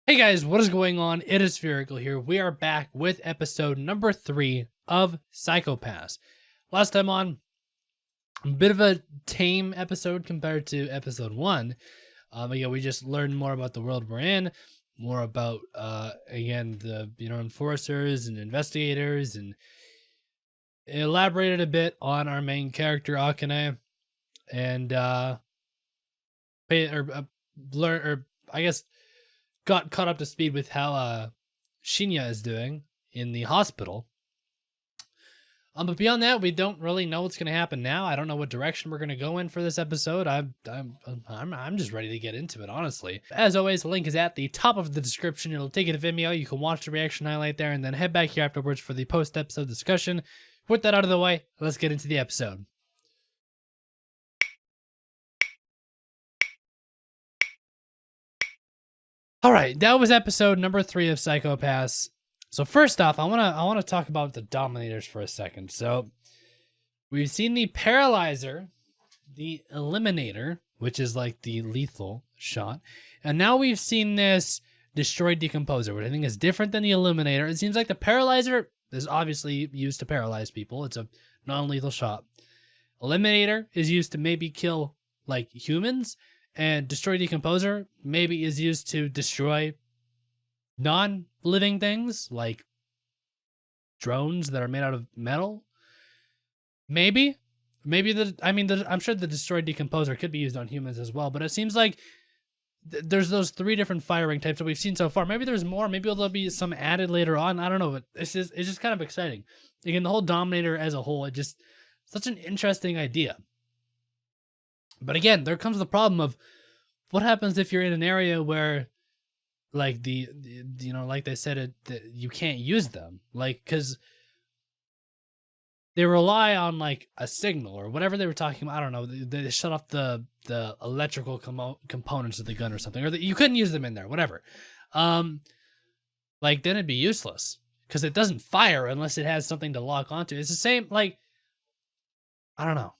Hey guys, what is going on? It is Spherical here. We are back with episode number 3 of Psycho-Pass. Last time on, a bit of a tame episode compared to episode 1. Again, we just learned more about the world we're in, more about, again, the, enforcers and investigators, and elaborated a bit on our main character, Akane, and, got caught up to speed with how Shinya is doing in the hospital. But beyond that, we don't really know what's going to happen now. I don't know what direction we're going to go in for this episode. I'm just ready to get into it, honestly. As always, the link is at the top of the description. It'll take you to Vimeo. You can watch the reaction highlight there, and then head back here afterwards for the post-episode discussion. With that out of the way, let's get into the episode. All right, that was episode number 3 of Psycho-Pass. So first off, I wanna talk about the Dominators for a second. So we've seen the Paralyzer, the Eliminator, which is like the lethal shot, and now we've seen this Destroy Decomposer, which I think is different than the Eliminator. It seems like the Paralyzer is obviously used to paralyze people. It's a non-lethal shot. Eliminator is used to maybe kill like humans. And Destroy Decomposer maybe is used to destroy non-living things, like drones that are made out of metal. Maybe I'm sure the Destroy Decomposer could be used on humans as well, but it seems like there's those 3 different firing types that we've seen so far. Maybe there's more, maybe there'll be some added later on. I don't know, but it's just kind of exciting. Again, the whole Dominator as a whole, such an interesting idea. But again, there comes the problem of what happens if you're in an area where, like like they said, you can't use them, like because they rely on like a signal or whatever they were talking about. I don't know. They shut off the electrical components of the gun or something, or you couldn't use them in there. Whatever. Like then it'd be useless because it doesn't fire unless it has something to lock onto. It's the same. Like I don't know.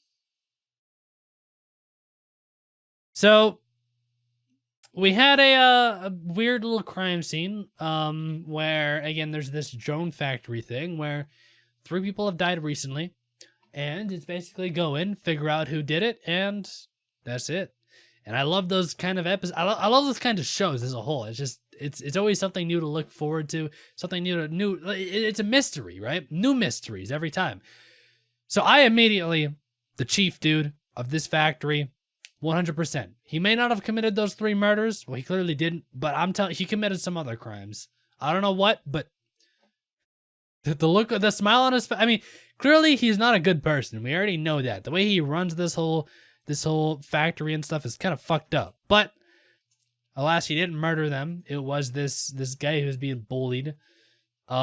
So we had a weird little crime scene where, again, there's this drone factory thing where 3 people have died recently, and it's basically go in, figure out who did it, and that's it. And I love those kind of episodes. I love those kind of shows as a whole. It's always something new to look forward to, something new. It's a mystery, right? New mysteries every time. So I immediately, the chief dude of this factory, 100%. He may not have committed those 3 murders. Well, he clearly didn't, but I'm telling you, he committed some other crimes. I don't know what, but the look of the smile on his face, I mean, clearly he's not a good person. We already know that. The way he runs this whole factory and stuff is kind of fucked up. But alas, he didn't murder them. It was this guy who's being bullied. Which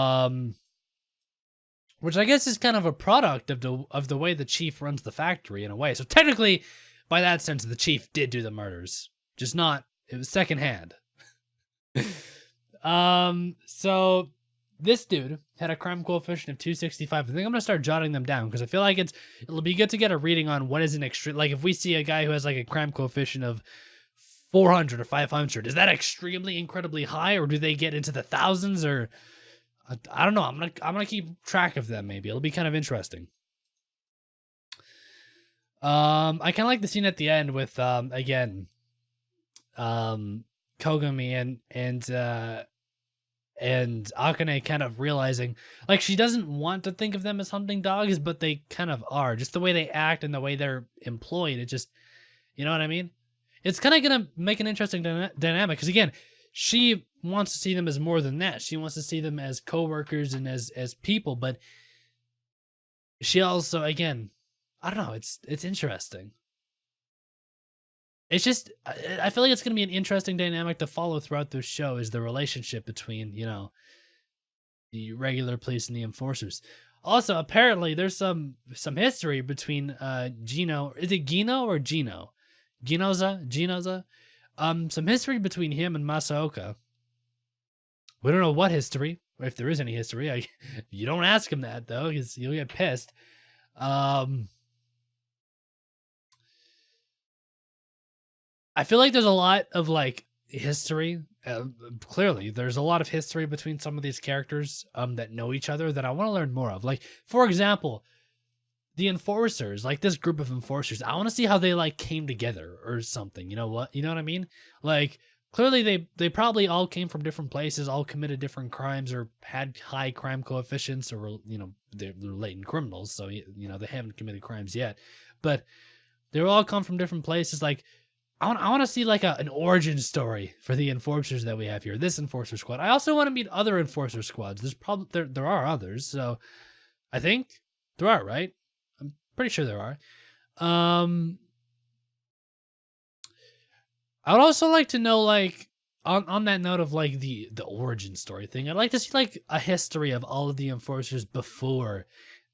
I guess is kind of a product of the way the chief runs the factory in a way. So technically, by that sense, the chief did do the murders, just not, it was secondhand. So this dude had a crime coefficient of 265. I think I'm gonna start jotting them down because I feel like it'll be good to get a reading on what is an extreme. Like if we see a guy who has like a crime coefficient of 400 or 500, is that extremely incredibly high, or do they get into the thousands? Or I don't know. I'm gonna keep track of them. Maybe it'll be kind of interesting. I kind of like the scene at the end with, again, Kogami and Akane kind of realizing, like, she doesn't want to think of them as hunting dogs, but they kind of are. Just the way they act and the way they're employed, it just, you know what I mean? It's kind of gonna make an interesting dynamic, because again, she wants to see them as more than that. She wants to see them as co-workers and as people, but she also, again, I don't know. It's interesting. It's just, I feel like it's going to be an interesting dynamic to follow throughout the show, is the relationship between, the regular police and the enforcers. Also, apparently, there's some history between Gino. Is it Gino or Gino? Ginoza? Some history between him and Masaoka. We don't know what history, or if there is any history. You don't ask him that, though, because you'll get pissed. I feel like there's a lot of like history clearly there's a lot of history between some of these characters that know each other that I want to learn more of. Like, for example, the enforcers, like this group of enforcers, I want to see how they like came together or something. You know what? You know what I mean? Like, clearly they probably all came from different places, all committed different crimes or had high crime coefficients, or they're latent criminals, so they haven't committed crimes yet, but they all come from different places. Like, I want to see like an origin story for the enforcers that we have here. This enforcer squad. I also want to meet other enforcer squads. There's probably there are others, so I think there are, right? I'm pretty sure there are. I would also like to know, like, on that note of like the origin story thing, I'd like to see like a history of all of the enforcers before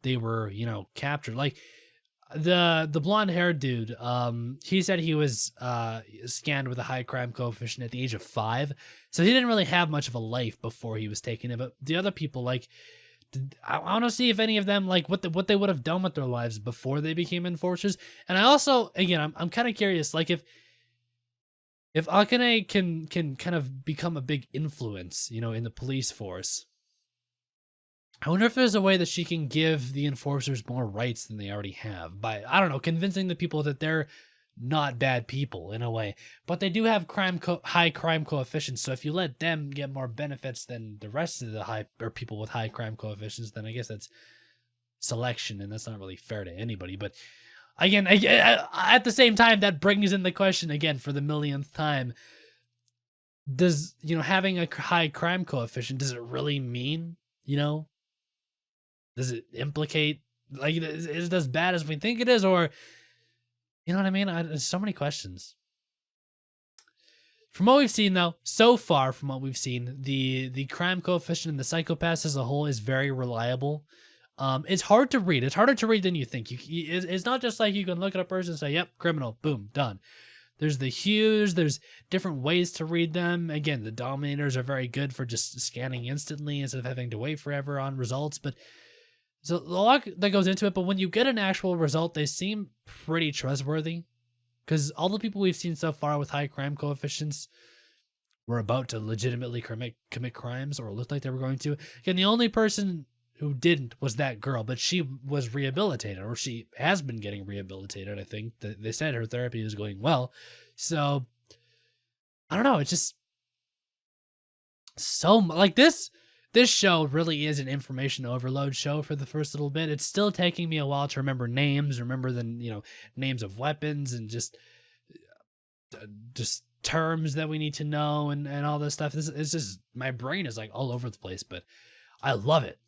they were captured. Like, the blonde haired dude, he said he was scanned with a high crime coefficient at the age of 5, so he didn't really have much of a life before he was taken in. But the other people, like, I want to see if any of them, like, what they would have done with their lives before they became enforcers. And I also, again, I'm kind of curious, like, if Akane can kind of become a big influence, in the police force, I wonder if there's a way that she can give the enforcers more rights than they already have by, I don't know, convincing the people that they're not bad people in a way, but they do have high crime coefficients. So if you let them get more benefits than the rest of the people with high crime coefficients, then I guess that's selection, and that's not really fair to anybody. But again, at the same time, that brings in the question again for the millionth time: does having a high crime coefficient, does it really mean does it implicate, like, is it as bad as we think it is, or you know what I mean? There's so many questions. From what we've seen, though, so far from what we've seen, the crime coefficient in the Psycho-Pass as a whole is very reliable. It's hard to read. It's harder to read than you think. It's not just like you can look at a person and say, "Yep, criminal, boom, done." There's the hues. There's different ways to read them. Again, the Dominators are very good for just scanning instantly instead of having to wait forever on results. But so a lot that goes into it, but when you get an actual result, they seem pretty trustworthy, because all the people we've seen so far with high crime coefficients were about to legitimately commit crimes, or looked like they were going to. Again, the only person who didn't was that girl, but she was rehabilitated, or she has been getting rehabilitated. I think they said her therapy is going well. So I don't know. It's just so like this show really is an information overload show for the first little bit. It's still taking me a while to remember names, remember the names of weapons, and just terms that we need to know, and all this stuff. This is just, my brain is like all over the place, but I love it.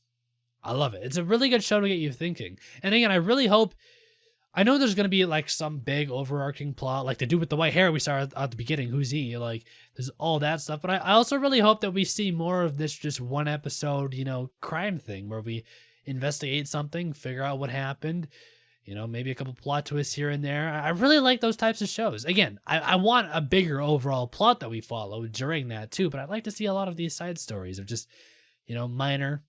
I love it. It's a really good show to get you thinking. And again, I really hope, I know there's going to be like some big overarching plot, like the dude with the white hair we saw at the beginning. Who's he? Like, there's all that stuff. But I also really hope that we see more of this just one episode, crime thing where we investigate something, figure out what happened, maybe a couple plot twists here and there. I really like those types of shows. Again, I want a bigger overall plot that we follow during that too, but I'd like to see a lot of these side stories of just, minor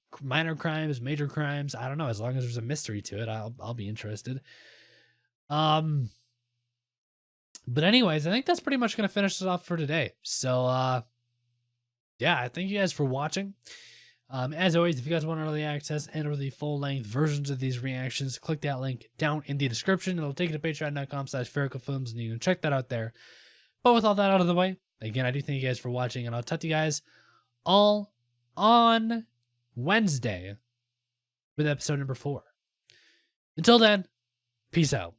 crimes, major crimes. I don't know. As long as there's a mystery to it, I'll be interested. But anyways, I think that's pretty much going to finish us off for today. So, yeah, I thank you guys for watching. As always, if you guys want early access and or the full-length versions of these reactions, click that link down in the description. It'll take you to patreon.com/FericalFilms, and you can check that out there. But with all that out of the way, again, I do thank you guys for watching, and I'll talk to you guys all on Wednesday with episode number 4. Until then, peace out.